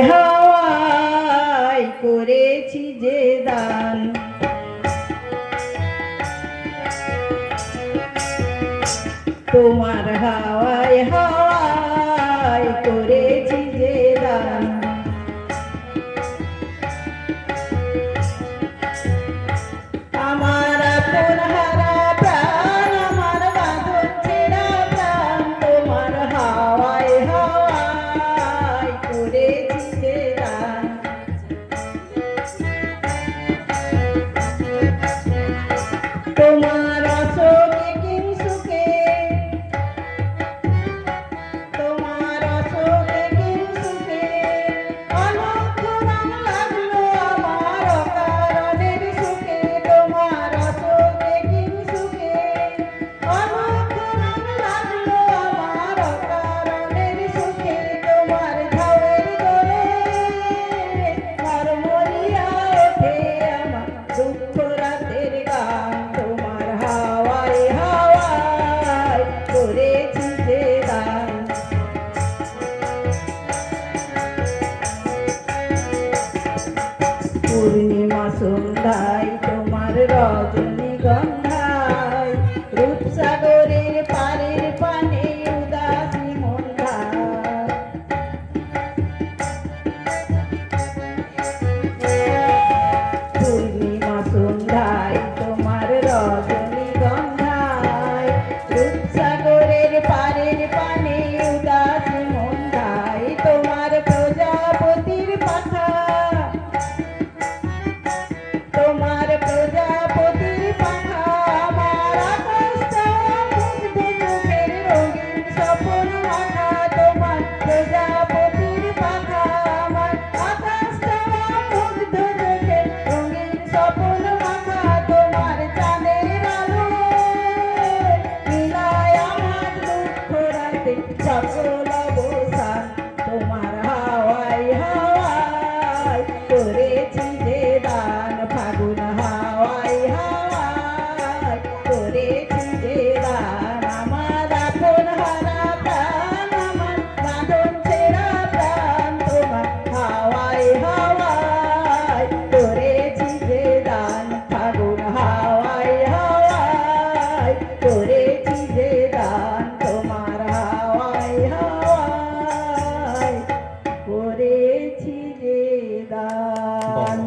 হাওয়ায় করেছি যে দান, তোমার হাওয়ায় হাওয়ায় করেছি যে দান। আমার আপন হারা প্রাণ, আমার বাঁধন ছেঁড়া প্রাণ, তোমার হাওয়ায় হাওয়ায় করেছি যে দান। তোমার অশোকে কিংসুকে, তোমার অশোকে কিংসুকে অনন্ত নাম লাগলো আমার অকারণের সুখে। তোমার অশোকে কিংসুকে অনন্ত নাম লাগলো আমার অকারণের সুখে। তোমার ঝাউয়ের দোলে মরমরিয়া ওঠে আমার দুঃখ রাতের গান। তোমার হাওয়ায় হাওয়ায় করেছি যে দান। পূর্ণিমা সন্ধ্যায় তোমার রজনীগন্ধায়, রূপসাগরের পারের পানে উদাসী মন্ধায়। পূর্ণিমা সন্ধ্যায় তোমার রজনীগন্ধায়, রূপসাগরের পারের পানে উদাসী মন্ধায়। তোমার প্রজাপতির পাখা, তোমার প্রজাপতির পাখা আমার আকাশটা মুগ্ধ চোখের রঙিন স্বপন মাখা। তোমার প্রজাপতির পাখা আমার আকাশটা মুগ্ধ চোখের রঙিন স্বপন মাখা। তোমার চাঁদের আলো মিলায় আমার দুঃখ রাতে সকল অবসান। তোমার হাওয়ায় হাওয়ায় করেছি যে দান, ফাগুন হাওয়ায় হাওয়ায় করেছি যে দান। আমার আপন হারা প্রাণ, আমার বাঁধন ছেঁড়া প্রাণ, তোমার হাওয়ায় হাওয়ায় করেছি যে দান। ফাগুন হাওয়ায় হাওয়ায় করেছি যে দান, তোমার হাওয়ায় হাওয়ায় করেছি যে দান।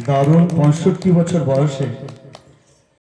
দারুণ 65 বছর বয়সে